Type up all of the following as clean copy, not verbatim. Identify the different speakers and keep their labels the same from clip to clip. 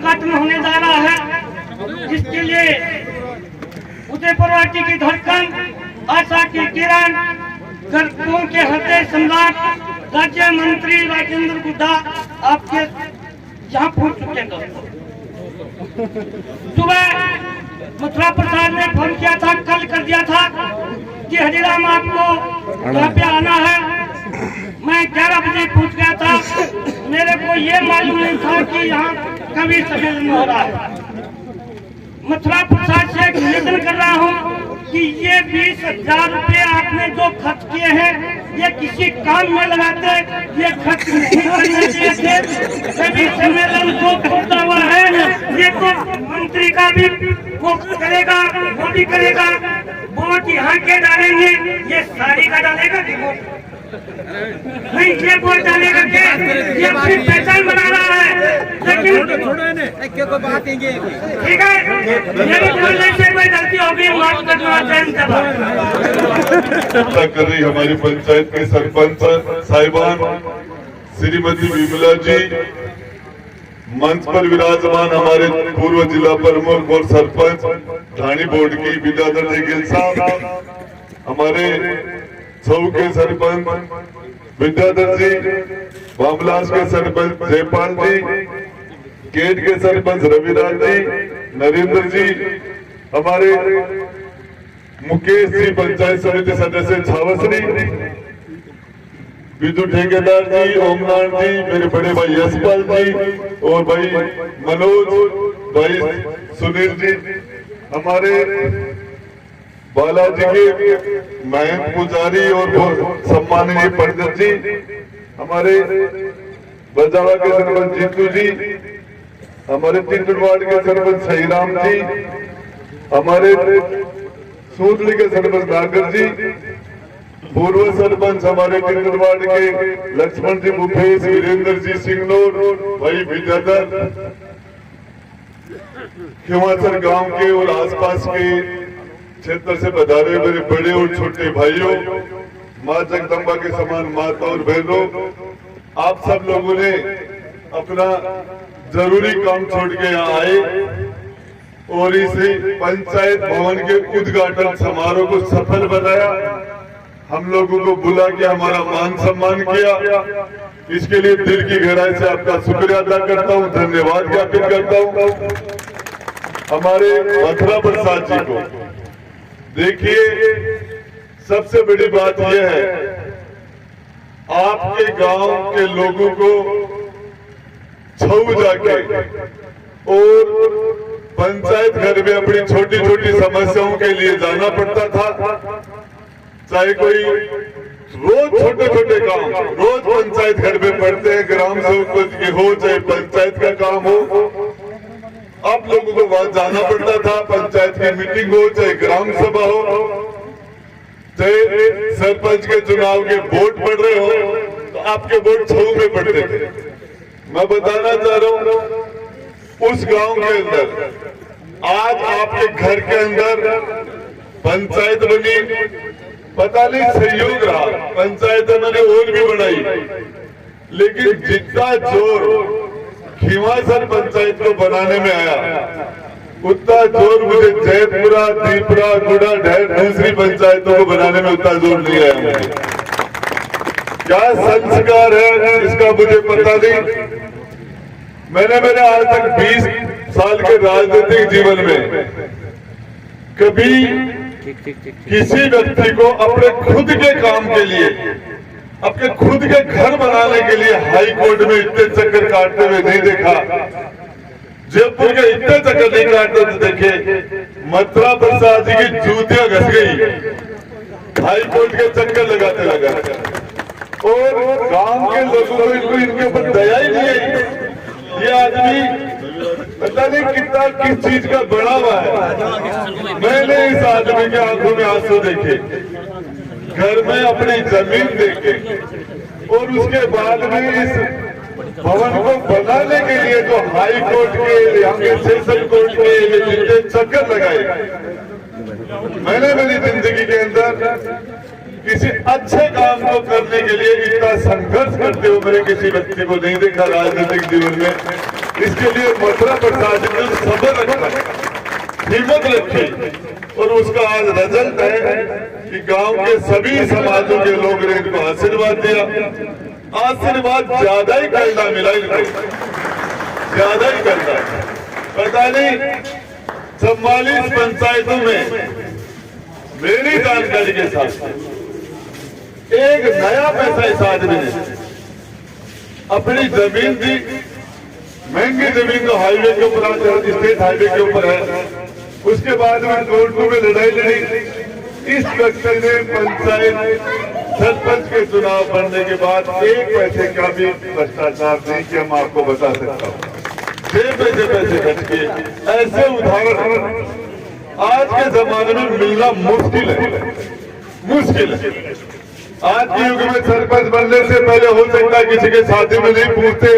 Speaker 1: उद्घाटन होने जा रहा है, जिसके लिए उदयपुरवाटी की धड़कन, आशा की किरण, गर्कों के हृदय सम्राट राज्य मंत्री राजेंद्र गुड्डा आपके यहाँ पहुंच चुके हैं। दोस्तों, सुबह मथुरा प्रसाद ने फोन किया था, कल कर दिया था कि हरिराम आपको यहाँ पे आना है। मैं 11 बजे पहुंच गया था। मेरे को ये मालूम नहीं था कि यहाँ कवि सम्मेलन हो रहा है। मथुरा प्रसाद से एक निवेदन कर रहा हूँ कि ये 20,000 रुपये आपने जो खर्च किए हैं, ये किसी काम में लगाते, ये खर्च नहीं करने चाहिए थे। कवि सम्मेलन जो होता हुआ है, ये तो मंत्री का भी वो करेगा, वो भी करेगा। वोट यहाँ के डालेंगे, ये साड़ी का डालेगा कि वोट नहीं, ये वोट डालेगा के ये अपनी पहचान बना रहा है। लेकिन
Speaker 2: को बात
Speaker 1: ठीक है, मेरी बोलने से कोई गलती होगी माफ करना
Speaker 3: कर रही हमारी पंचायत के सरपंच साहिबान श्रीमती विमला जी, मंच पर विराजमान हमारे पूर्व जिला प्रमुख और सरपंच ढाणी बोर्ड की विद्याधर जी गिल साहब, हमारे छऊ के सरपंच विद्याधर जी, बामलास के सरपंच जयपाल जी, गेट के सरपंच रविराज जी, नरेंद्र जी, हमारे मुकेश जी पंचायत समिति सदस्य छावसरी, विद्युत ठेकेदार जी, ओमनाथ जी, मेरे बड़े भाई यशपाल जी और भाई मनोज भाई सुनील जी, हमारे बालाजी के महंत पुजारी और सम्माननीय पंडित जी, हमारे बजावा के सरपंच जीतू जी, हमारे तिंदुरवाड़ के सरपंच सहीराम जी, हमारे सूदली के सरपंच नागर जी, पूर्व सरपंच हमारे तिंदुरवाड़ के लक्ष्मण जी भूपेश, वीरेंद्र जी सिंगनौर, भाई विद्याधर, हिमाचल गांव के और आसपास के क्षेत्र से पधारे मेरे बड़े और छोटे भाइयों, माँ जगदम्बा के समान माता और बहनों, आप सब लोगों ने अपना जरूरी काम छोड़ के यहाँ आए और इस पंचायत भवन के उद्घाटन समारोह को सफल बनाया। हम लोगों को बुला के हमारा मान सम्मान किया, इसके लिए दिल की गहराई से आपका शुक्रिया अदा करता हूँ, धन्यवाद ज्ञापित करता हूँ। हमारे मथुरा प्रसाद जी को देखिए, सबसे बड़ी बात यह है, आपके गांव के लोगों को छऊ जाके और पंचायत घर में अपनी छोटी छोटी समस्याओं के लिए जाना पड़ता था। चाहे कोई रोज छोटे छोटे काम रोज पंचायत घर में पड़ते हैं, ग्राम सेवक की हो चाहे पंचायत का काम हो, आप लोगों को वहां जाना पड़ता था। पंचायत की मीटिंग हो चाहे ग्राम सभा हो, चाहे सरपंच के चुनाव के वोट पड़ रहे हो, तो आपके वोट छऊ में पड़ते थे। मैं बताना चाह रहा हूँ, उस गांव के अंदर आज आपके घर के अंदर पंचायत बनी, पता नहीं सहयोग रहा, पंचायत मैंने और भी बनाई, लेकिन जितना जोर खीवासर पंचायत को बनाने में आया, उतना जोर मुझे जयपुरा, दीपरा, गुड़ा, ढेर दूसरी पंचायतों को बनाने में उतना जोर नहीं आया। मुझे क्या संस्कार है इसका मुझे पता नहीं। मैंने मेरे आज तक 20 साल के राजनीतिक जीवन में कभी किसी व्यक्ति को अपने खुद के काम के लिए, अपने खुद के घर बनाने के लिए हाई कोर्ट में इतने चक्कर काटते हुए नहीं देखा। जयपुर के इतने चक्कर नहीं काटते थे, देखे मथुरा प्रसाद जी की जूतियां घस गई हाई कोर्ट के चक्कर लगाते लगाते, और गांव के लोगों को इनके ऊपर दया ही नहीं आई। ये आदमी पता नहीं कितना किस चीज का बड़ा हुआ है। मैंने इस आदमी के आंखों में आंसू देखे, घर में अपनी जमीन देखे, और उसके बाद में इस भवन को बनाने के लिए जो हाई कोर्ट के, यहाँ के सेशन कोर्ट के जितने चक्कर लगाए, मैंने मेरी जिंदगी के अंदर किसी अच्छे काम को करने के लिए इतना संघर्ष करते हुए मैंने किसी व्यक्ति को नहीं देखा राजनीतिक जीवन में। इसके लिए मथुरा प्रसाद आज रिजल्ट है कि गांव के सभी समाजों के लोग ने इनको आशीर्वाद दिया। आशीर्वाद ज्यादा ही करना मिला इनको, ज्यादा ही करना। पता नहीं 44 पंचायतों में मेरी जानकारी के साथ एक नया पैसा इस आदमी ने अपनी जमीन दी, महंगी जमीन तो हाईवे के ऊपर, स्टेट हाईवे के ऊपर है। उसके बाद में कोर्टों में लड़ाई लड़ी। इस व्यक्ति ने पंचायत सरपंच के चुनाव बनने के बाद एक पैसे का भी भ्रष्टाचार नहीं किया, मैं आपको बता सकता हूँ। पैसे खर्च किए। ऐसे उदाहरण आज के जमाने में मिलना मुश्किल है, मुश्किल है। आज के युग में सरपंच बनने से पहले हो सकता है किसी के शादी में नहीं पूछते,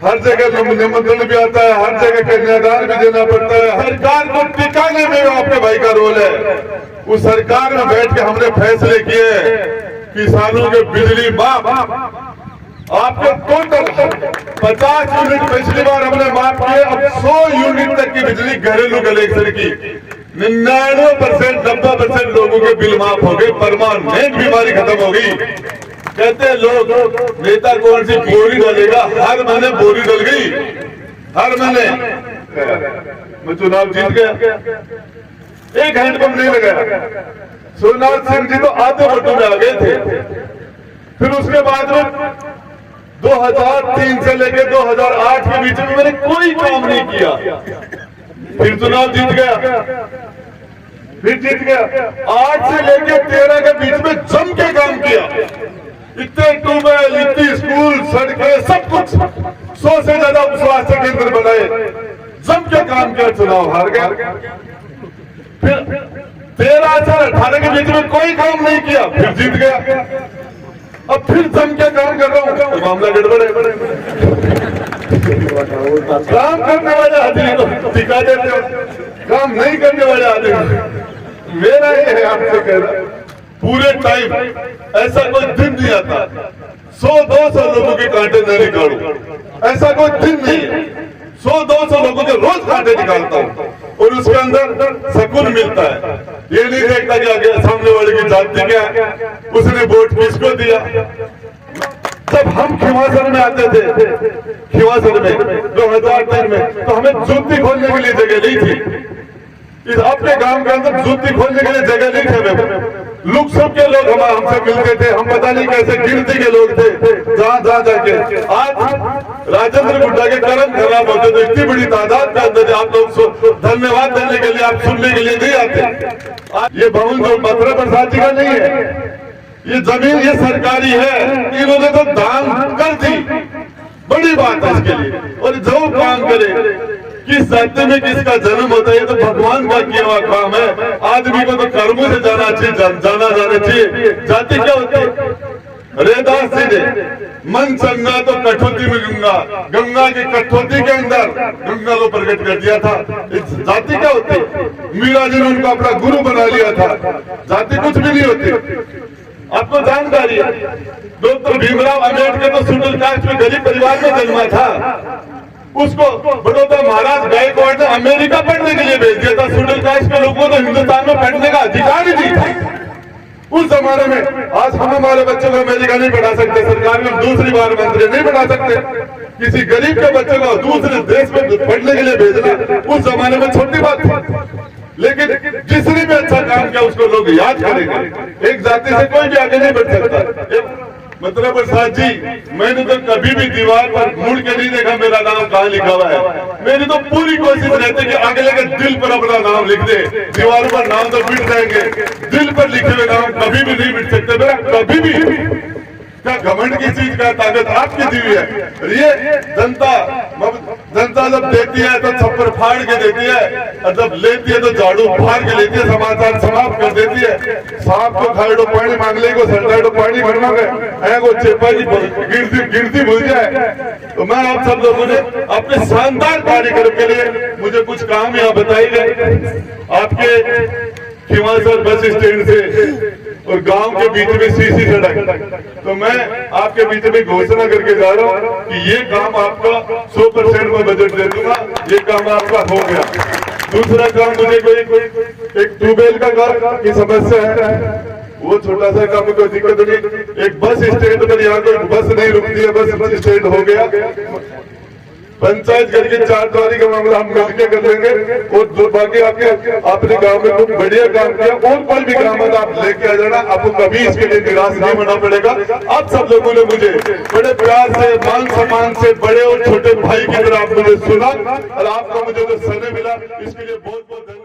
Speaker 3: हर जगह निमंत्रण भी आता है, हर जगह कन्यादान भी देना पड़ता है। सरकार को टिकाने में आपके भाई का रोल है। उस सरकार में बैठ के हमने फैसले किए, किसानों के बिजली माफ, आपके टोटल 50 यूनिट पिछली बार हमने माफ किए, अब 100 यूनिट तक की बिजली घरेलू कलेक्शन की। 99% 90% लोगों के बिल माफ हो गए, परमानेंट बीमारी खत्म हो गई। कहते हैं लोग नेता कौन सी बोरी डालेगा, हर महीने बोरी डल गई, हर महीने। मैं चुनाव जीत गया, एक हैंडपंप नहीं लगाया। सोमनाथ सिंह जी तो आधे वोटों में आ गए थे। फिर उसके बाद में 2003 से लेकर 2008 के बीच में मैंने कोई काम नहीं किया। फिर चुनाव जीत गया, फिर जीत गया। 8 से लेकर 13 के बीच में जम के काम किया। इतने ट्यूबवेल, इतनी स्कूल, सड़कें, सब कुछ, 100 से ज्यादा स्वास्थ्य केंद्र बनाए, जम के काम किया। चुनाव हार गया। फिर 13 से 18 के बीच में कोई काम नहीं किया, फिर जीत गया। अब फिर जम के काम कर रहा हूं, तो मामला गड़बड़ है। काम करने वाले आदमी को टिका देते हो, काम नहीं करने वाले आदमी। मेरा ये है आपसे कहना, पूरे टाइम ऐसा कोई दिन नहीं आता 100-200 लोगों के कांटे न निकालूं, ऐसा कोई दिन नहीं है। 100-200 लोगों के रोज कांटे निकालता हूं और उसके अंदर सुकून मिलता है। ये नहीं देखता कि आगे सामने वाले की जाति क्या है, उसने वोट किसको दिया। जब हम खिवासर में आते थे, खिवासर में 2003 में, तो हमें जूती खोलने के लिए जगह नहीं थी। इस अपने गांव के अंदर जूती खोलने के लिए जगह नहीं थे। हमें लुक सब के लोग हमसे मिलते थे, हम पता नहीं कैसे गिनती के लोग थे, जहाँ जाके। आज राजेंद्र गुड्डा के कर्म खराब होते तो इतनी बड़ी तादाद के अंदर आप लोग धन्यवाद देने के लिए, आप सुनने के लिए नहीं आते। ये भवन जो मथुरा प्रसाद जी का नहीं है, ये जमीन ये सरकारी है, इन्होंने तो दान कर दी, बड़ी बात है इसके लिए। और जो काम करे, किस जाति में किसका जन्म होता है, ये तो भगवान का किया हुआ काम है। आदमी को तो कर्मों से जाना चाहिए। जाति क्या होती है? रेदास जी ने मन चंगा तो कठौती में गंगा, गंगा की कठौती के अंदर गंगा को प्रकट कर दिया था। जाति क्या होती है? मीरा जी ने उनको अपना गुरु बना लिया था। जाति कुछ भी नहीं होती, आपको जानकारी है। डॉक्टर भीमराव अम्बेडकर तो शेड्यूल कास्ट में गरीब परिवार में जन्मा था, उसको बड़ौदा महाराज गायकवाड़ ने अमेरिका पढ़ने के लिए भेज दिया था। शेड्यूल कास्ट के लोगों को तो हिंदुस्तान में पढ़ने का अधिकार ही नहीं था उस जमाने में। आज हम हमारे बच्चों को अमेरिका नहीं पढ़ा सकते, सरकार में दूसरी बार मंत्री नहीं पढ़ा सकते। किसी गरीब के बच्चे को दूसरे देश में पढ़ने के लिए भेजना उस जमाने में छोटी बात थी। लेकिन जिसने भी अच्छा काम किया उसको लोग याद करेंगे। एक जाति से कोई भी आगे नहीं बढ़ सकता। मथुरा प्रसाद जी, मैंने तो कभी भी दीवार पर मुड़ के नहीं देखा मेरा नाम कहाँ लिखा हुआ है। मेरी तो पूरी कोशिश रहती कि अगले के दिल पर अपना नाम लिख दे। दीवार पर नाम तो मिट जाएंगे, दिल पर लिखे हुए नाम कभी भी नहीं मिट सकते मेरा, कभी भी। क्या घमंड की चीज का ताकत आपकी दी हुई है। ये जनता जब देती है तो छप्पर फाड़ के देती है, और जब लेती है तो झाड़ू फाड़ के लेती है, समाचार समाप्त कर देती है। सांप को खाए तो पानी मांग ले, सरदार तो पानी भरना गए, को चेपा की गिरती भूल जाए। तो मैं आप सब लोगों ने अपने शानदार कार्यक्रम के लिए मुझे कुछ काम यहाँ बताई गए। आपके खिवासर बस स्टैंड से और गांव के बीच में सीसी सड़क, तो मैं आपके बीच में घोषणा करके जा रहा हूं कि ये काम आपका 100% में बजट दे दूंगा, ये काम आपका हो गया। दूसरा काम मुझे कोई एक ट्यूबवेल का काम की समस्या है, वो छोटा सा काम, कोई दिक्कत नहीं। एक बस स्टैंड पर यहाँ कोई बस नहीं रुकती है, बस स्टैंड हो गया। पंचायत घर की 4 द्वारी का मामला हम मिलकर कर लेंगे। और जो बाकी आपने गांव में कुछ बढ़िया काम किया, और कोई भी काम है आप लेके आ जाना, आपको कभी इसके लिए निराश नहीं होना पड़ेगा। आप सब लोगों ने मुझे बड़े प्यार से, मान सम्मान से, बड़े और छोटे भाई की तरह आप मुझे सुना, और आपको मुझे जो समय मिला इसके लिए बहुत बहुत धन्यवाद।